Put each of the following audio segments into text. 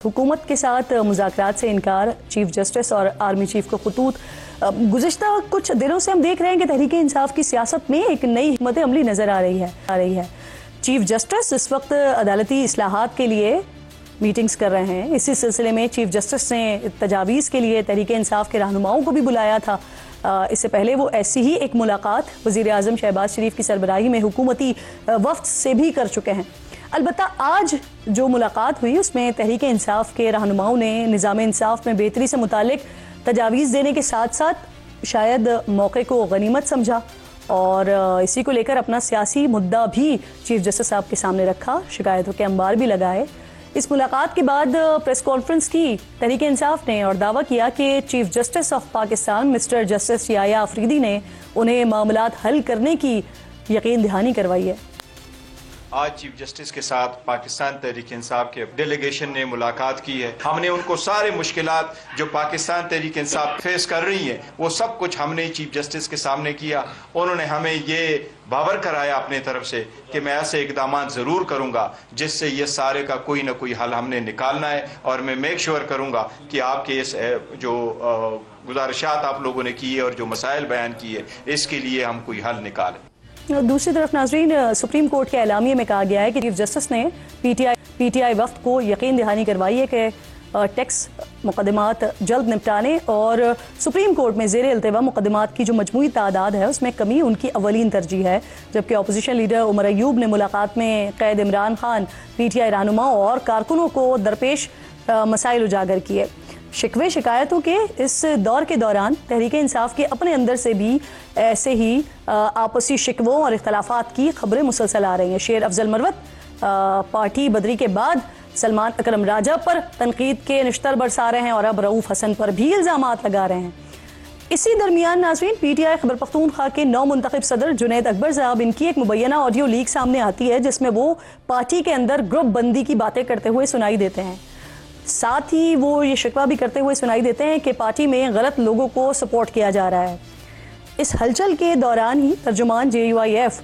हुकूमत के साथ मुज़ाकरात से इनकार, चीफ जस्टिस और आर्मी चीफ को खतूत। गुज़िश्ता कुछ दिनों से हम देख रहे हैं कि तहरीक इंसाफ की सियासत में एक नई हिकमत अमली नज़र आ रही है। चीफ जस्टिस इस वक्त अदालती इस्लाहात के लिए मीटिंग्स कर रहे हैं। इसी सिलसिले में चीफ जस्टिस ने तजावीज़ के लिए तहरीक इंसाफ के रहनुमाओं को भी बुलाया था। इससे पहले वो ऐसी ही एक मुलाकात वज़ीर आज़म शहबाज शरीफ की सरबराही में हुकूमती वफ्द से भी कर चुके हैं। अलबत्ता आज जो मुलाकात हुई उसमें तहरीक इंसाफ के रहनुमाओं ने निज़ाम इंसाफ में बेहतरी से मुतालिक तजावीज़ देने के साथ साथ शायद मौके को गनीमत समझा और इसी को लेकर अपना सियासी मुद्दा भी चीफ जस्टिस साहब के सामने रखा, शिकायतों के अंबार भी लगाए। इस मुलाकात के बाद प्रेस कॉन्फ्रेंस की तहरीक इंसाफ ने और दावा किया कि chief justice of Pakistan mister justice Yahya Afridi ने उन्हें मामलात हल करने की यकीन दहानी करवाई है। आज चीफ जस्टिस के साथ पाकिस्तान तहरीक इंसाफ के डेलीगेशन ने मुलाकात की है। हमने उनको सारे मुश्किलात जो पाकिस्तान तहरीक इंसाफ फेस कर रही है वो सब कुछ हमने चीफ जस्टिस के सामने किया। उन्होंने हमें ये बावर कराया अपने तरफ से कि मैं ऐसे इकदाम ज़रूर करूँगा जिससे ये सारे का कोई ना कोई हल हमने निकालना है और मैं मेक श्योर करूँगा कि आपके इस जो गुजारिशात आप लोगों ने की है और जो मसाइल बयान किए इसके लिए हम कोई हल निकालें। दूसरी तरफ नाजरीन, सुप्रीम कोर्ट के एलामिये में कहा गया है कि चीफ जस्टिस ने पीटीआई वफ्द को यकीन दहानी करवाई है कि टैक्स मुकदमात जल्द निपटाने और सुप्रीम कोर्ट में ज़ेर इल्तिवा मुकदमात की जो मजमूई तादाद है उसमें कमी उनकी अवलीन तरजीह है। जबकि अपोजिशन लीडर उमर अयूब ने मुलाकात में कैद इमरान खान, पीटीआई रहनुमाओं और कारकुनों को दरपेश मसाइल उजागर किए। शिकवे शिकायतों के इस दौर के दौरान तहरीक इंसाफ के अपने अंदर से भी ऐसे ही आपसी शिकवों और इख्तलाफात की खबरें मुसलसल आ रही हैं। शेर अफजल मरवत पार्टी बदरी के बाद सलमान अकरम राजा पर तनकीद के निश्तर बरसा रहे हैं और अब रऊफ हसन पर भी इल्ज़ामात लगा रहे हैं। इसी दरमियान नाज़रीन, पीटीआई खैबर पख्तूनख्वा के नौ मुंतखब सदर जुनैद अकबर साहब, इनकी एक मुबैना ऑडियो लीक सामने आती है जिसमें वो पार्टी के अंदर ग्रुप बंदी की बातें करते हुए सुनाई देते हैं। साथ ही वो ये शिकवा भी करते हुए सुनाई देते हैं कि पार्टी में गलत लोगों को सपोर्ट किया जा रहा है। इस हलचल के दौरान ही तर्जुमान JUIF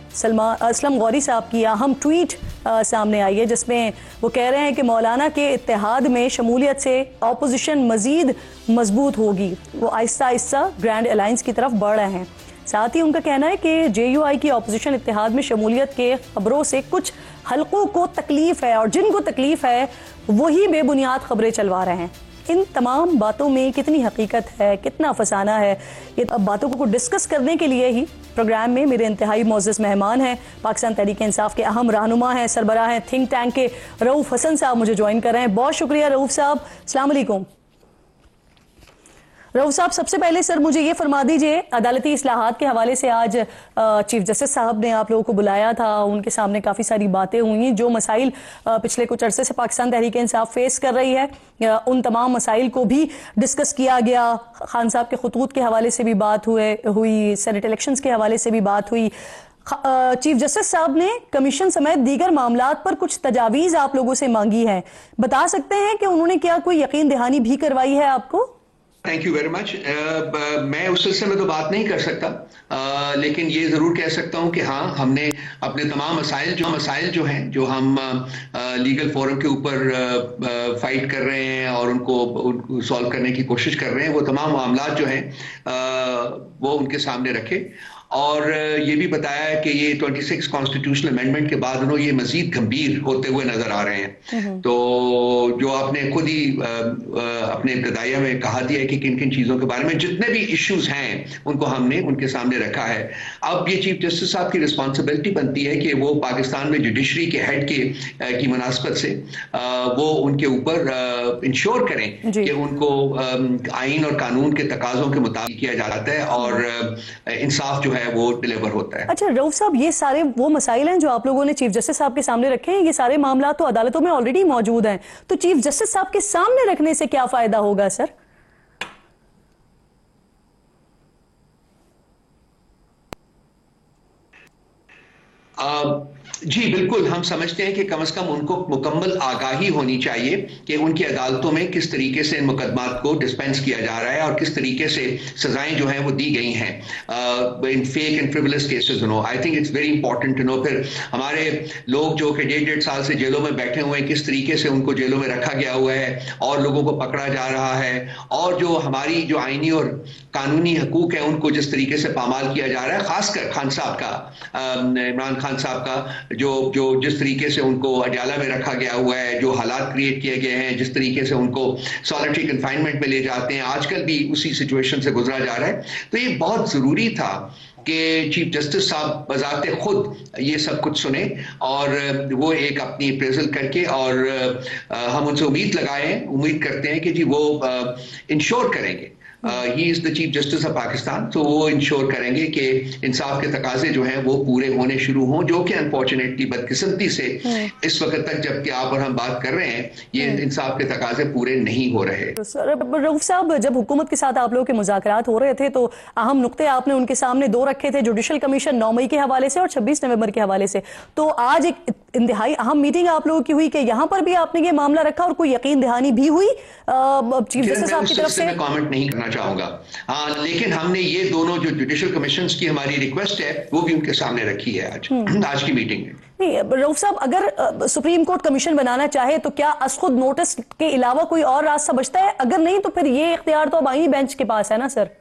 असलम गौरी साहब की अहम ट्वीट सामने आई है जिसमें वो कह रहे हैं कि मौलाना के इत्तेहाद में शमूलियत से ऑपोजिशन मजीद मजबूत होगी। वो आहिस्ता आहिस्ता ग्रैंड अलायंस की तरफ बढ़ रहे हैं। साथ ही उनका कहना है कि JUI की ऑपोजिशन इत्तेहाद में शमूलियत के खबरों से कुछ हलकों को तकलीफ है और जिनको तकलीफ है वही बेबुनियाद खबरें चलवा रहे हैं। इन तमाम बातों में कितनी हकीकत है, कितना फसाना है, ये बातों को डिस्कस करने के लिए ही प्रोग्राम में मेरे इंतहाई मोअज़्ज़ज़ मेहमान हैं, पाकिस्तान तहरीक इंसाफ के अहम रहनुमा हैं, सरबराह हैं थिंक टैंक के रऊफ हसन साहब मुझे ज्वाइन कर रहे हैं। बहुत शुक्रिया रऊफ साहब, अस्सलाम वालेकुम। रऊफ साहब, सबसे पहले सर मुझे ये फरमा दीजिए, अदालती इस्लाहात के हवाले से आज चीफ जस्टिस साहब ने आप लोगों को बुलाया था, उनके सामने काफ़ी सारी बातें हुई, जो मसाइल पिछले कुछ अरसे से पाकिस्तान तहरीक इंसाफ फेस कर रही है उन तमाम मसाइल को भी डिस्कस किया गया। खान साहब के खतूत के हवाले से भी बात हुई, सेनेट इलेक्शंस के हवाले से भी बात हुई। चीफ जस्टिस साहब ने कमीशन समेत दीगर मामलात पर कुछ तजावीज़ आप लोगों से मांगी है, बता सकते हैं कि उन्होंने क्या कोई यकीन दहानी भी करवाई है आपको? Thank you very much. मैं उस सिलसिले में तो बात नहीं कर सकता, लेकिन ये ज़रूर कह सकता हूँ कि हाँ, हमने अपने तमाम मसाइल जो हैं, जो हम लीगल फोरम के ऊपर फाइट कर रहे हैं और उनको सॉल्व करने की कोशिश कर रहे हैं, वो तमाम मामलात जो हैं वो उनके सामने रखे और ये भी बताया कि ये 26 कॉन्स्टिट्यूशनल अमेंडमेंट के बाद उन्होंने ये मजीद गंभीर होते हुए नजर आ रहे हैं। तो जो आपने खुद ही अपने इब्तदाइया में कहा दिया है कि किन किन चीज़ों के बारे में जितने भी इश्यूज हैं उनको हमने उनके सामने रखा है। अब ये चीफ जस्टिस साहब की रिस्पॉन्सिबिलिटी बनती है कि वो पाकिस्तान में जुडिशरी के हेड की मुनासबत से वो उनके ऊपर इंश्योर करें कि उनको आइन और कानून के तकाजों के मुताबिक किया जाता है और इंसाफ जो है वो डिलीवर होता है। अच्छा रऊफ साहब, ये सारे वो मसाइल हैं जो आप लोगों ने चीफ जस्टिस साहब के सामने रखे हैं, ये सारे मामला तो अदालतों में ऑलरेडी मौजूद हैं, तो चीफ जस्टिस साहब के सामने रखने से क्या फायदा होगा सर? जी बिल्कुल, हम समझते हैं कि कम से कम उनको मुकम्मल आगाही होनी चाहिए कि उनकी अदालतों में किस तरीके से इन मुकदमात को डिस्पेंस किया जा रहा है और किस तरीके से सजाएं जो हैं वो दी गई हैं in fake and frivolous cases. I think it's very important to know. फिर हमारे लोग जो कि 1.5 साल से जेलों में बैठे हुए हैं, किस तरीके से उनको जेलों में रखा गया हुआ है और लोगों को पकड़ा जा रहा है, और जो हमारी जो आईनी और कानूनी हकूक है उनको जिस तरीके से पामाल किया जा रहा है, खासकर खान साहब का, इमरान खान साहब का जो जो जिस तरीके से उनको अडाला में रखा गया हुआ है, जो हालात क्रिएट किए गए हैं, जिस तरीके से उनको सॉलिटरी कन्फाइनमेंट में ले जाते हैं, आजकल भी उसी सिचुएशन से गुजरा जा रहा है। तो ये बहुत जरूरी था कि चीफ जस्टिस साहब बजाते खुद ये सब कुछ सुने और वो एक अपनी अप्रेजल करके, और हम उनसे उम्मीद करते हैं कि जी वो इंश्योर करेंगे, he is the chief justice of Pakistan, तो वो इंश्योर करेंगे कि इंसाफ के तकाजे जो हैं वो पूरे होने शुरू हों, जो कि अनफॉर्चुनेटली बदकिस्मती से इस वक्त तक जबकि आप और हम बात कर रहे हैं ये इंसाफ के तकाजे पूरे नहीं हो रहे। रऊफ साहब, जब हुकूमत के साथ आप लोगों के मुज़ाकरात हो रहे थे तो अहम नुक्ते आपने उनके सामने दो रखे थे, जुडिशल कमीशन 9 मई के हवाले से और 26 नवंबर के हवाले से। तो आज एक इंतहाई अहम मीटिंग आप लोगों की हुई कि यहाँ पर भी आपने ये मामला रखा और कोई यकीन दहानी भी हुई चीफ जस्टिस साहब की तरफ से? मैं कमेंट नहीं करना चाहूंगा, हाँ, लेकिन हमने ये दोनों जो जुडिशल कमीशंस की हमारी रिक्वेस्ट है वो भी उनके सामने रखी है आज की मीटिंग में। नहीं रऊफ साहब, अगर सुप्रीम कोर्ट कमीशन बनाना चाहे तो क्या खुद नोटिस के अलावा कोई और रास्ता बचता है? अगर नहीं तो फिर ये इख्तियार तो अब आईनी बेंच के पास है ना सर?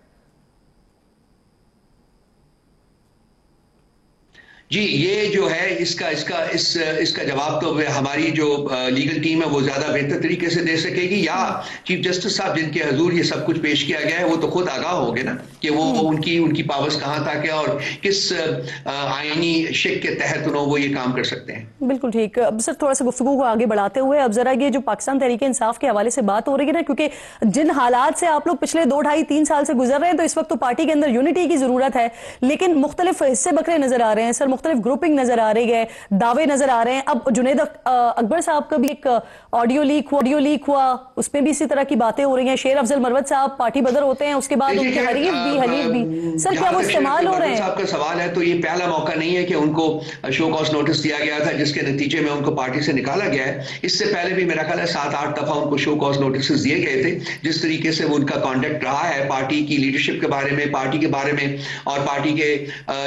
जी, ये जो है इसका जवाब तो हमारी जो लीगल टीम है वो ज्यादा बेहतर तरीके से दे सकेगी, या चीफ जस्टिस साहब जिनके हजूर ये सब कुछ पेश किया गया है वो तो खुद आगाह होंगे ना कि वो उनकी पावर्स कहां तक है और किस आईनी शिक के तहत वो ये काम कर सकते हैं। बिल्कुल ठीक। अब सर थोड़ा सा गुफ्तगू को आगे बढ़ाते हुए अब जरा ये जो पाकिस्तान तहरीक इंसाफ के हवाले से बात हो रही है ना, क्योंकि जिन हालात से आप लोग पिछले 2, 2.5, 3 साल से गुजर रहे हैं तो इस वक्त तो पार्टी के अंदर यूनिटी की जरूरत है, लेकिन मुख्तलिफ हिस्से बकरे नजर आ रहे हैं सर, मुख्तलिफ ग्रुपिंग नजर आ रही है, दावे नजर आ रहे हैं। अब जुनेद अकबर साहब का भी एक ऑडियो लीक हुआ, उसमें भी इसी तरह की बातें हो रही हैं। शेर अफजल मरवत साहब पार्टी बदर होते हैं, उसके बाद उनके हलीफ भी सर, क्या वो इस्तेमाल हो रहे हैं? साहब का सवाल है तो ये पहला मौका नहीं है कि उनको शो कॉज नोटिस दिया गया था जिसके नतीजे में उनको पार्टी से निकाला गया है। इससे पहले भी मेरा ख्याल है 7-8 दफा उनको शो कॉज नोटिस दिए गए थे। जिस तरीके से वो उनका कॉन्डक्ट रहा है पार्टी की लीडरशिप के बारे में, पार्टी के बारे में और पार्टी के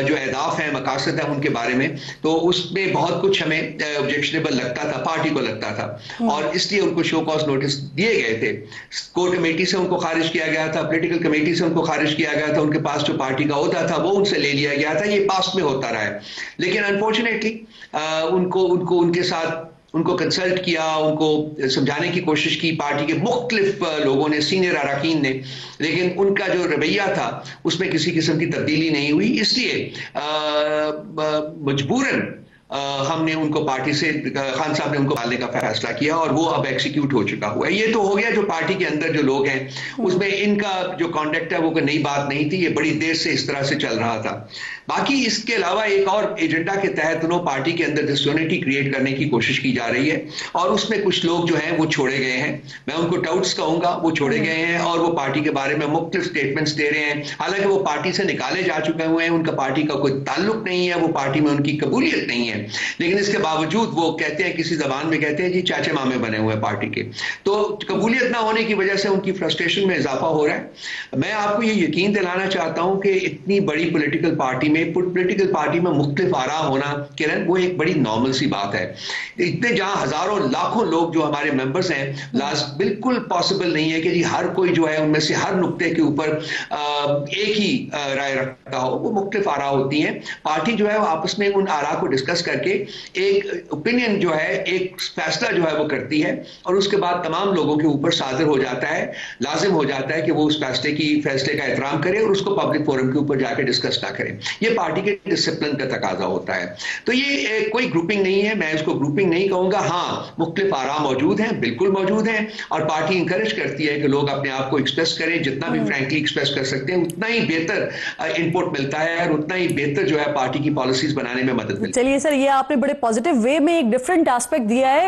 जो अहदाफ है, मकासद है उनके बारे में, तो उसमें बहुत कुछ हमें ऑब्जेक्शनेबल लगता था, पार्टी को लगता था, और इसलिए उनको शो कॉज नोटिस दिए गए थे। कोर कमेटी से उनको खारिज किया गया था, पॉलिटिकल कमेटी से उनको खारिज किया गया था, उनके पास जो पार्टी का होता था वो उनसे ले लिया गया था। ये पास्ट में होता रहा है, लेकिन अनफॉर्चुनेटली उनके साथ उनको कंसल्ट किया, उनको समझाने की कोशिश की पार्टी के मुख्तलिफ लोगों ने, सीनियर अरकान ने, लेकिन उनका जो रवैया था उसमें किसी किस्म की तब्दीली नहीं हुई। इसलिए मजबूरन हमने उनको पार्टी से, खान साहब ने उनको डालने का फैसला किया और वो अब एग्जीक्यूट हो चुका हुआ है। ये तो हो गया जो पार्टी के अंदर जो लोग हैं उसमें इनका जो कॉन्डक्ट है वो कोई नई बात नहीं थी, ये बड़ी देर से इस तरह से चल रहा था। बाकी इसके अलावा एक और एजेंडा के तहत पार्टी के अंदर डिसयूनिटी क्रिएट करने की कोशिश की जा रही है और उसमें कुछ लोग जो हैं वो छोड़े गए हैं, मैं उनको टाउट्स कहूंगा, वो छोड़े गए हैं और वो पार्टी के बारे में मुख्तलिफ स्टेटमेंट्स दे रहे हैं। हालांकि वो पार्टी से निकाले जा चुके हुए हैं, उनका पार्टी का कोई ताल्लुक नहीं है, वो पार्टी में उनकी कबूलियत नहीं है, लेकिन इसके बावजूद वो कहते हैं, किसी जबान में कहते हैं जी चाचे मामे बने हुए पार्टी के। तो कबूलियत ना होने की वजह से उनकी फ्रस्ट्रेशन में इजाफा हो रहा है। मैं आपको ये यकीन दिलाना चाहता हूं कि इतनी बड़ी पॉलिटिकल पार्टी में मुख्तलिफ आरा होना, किरण, वो एक बड़ी नॉर्मल सी बात है। इतने जहां हजारों लाखों लोग जो हमारे मेंबर्स हैं, बिल्कुल पॉसिबल नहीं है कि जी हर कोई जो है उनमें से हर नुक्ते के ऊपर एक ही राय रखता हो। वो मुख्तलिफ आरा होती हैं। पार्टी जो है वो आपस में उन आरा को डिस्कस करके एक ओपिनियन जो है, एक फैसला जो है वो करती है और उसके बाद तमाम लोगों के ऊपर सादिर हो जाता है, लाजिम हो जाता है कि वो उस फैसले का एहतराम करें और उसको पब्लिक फोरम के ऊपर जाकर डिस्कस ना करें। ये पार्टी के डिसिप्लिन का तकाजा होता है। तो ये कोई ग्रुपिंग नहीं है, मैं इसको ग्रुपिंग नहीं कहूंगा। हाँ, मुख्तलिफ आरा मौजूद हैं, बिल्कुल मौजूद हैं, और पार्टी इंकरेज करती है कि लोग अपने आप को एक्सप्रेस करें, जितना भी फ्रैंकली एक्सप्रेस कर सकते हैं उतना ही बेहतर इनपुट मिलता है और उतना ही बेहतर जो है पार्टी की पॉलिसीज बनाने में मदद मिलती है। चलिए सर, ये आपने बड़े पॉजिटिव वे में एक डिफरेंट एस्पेक्ट दिया है।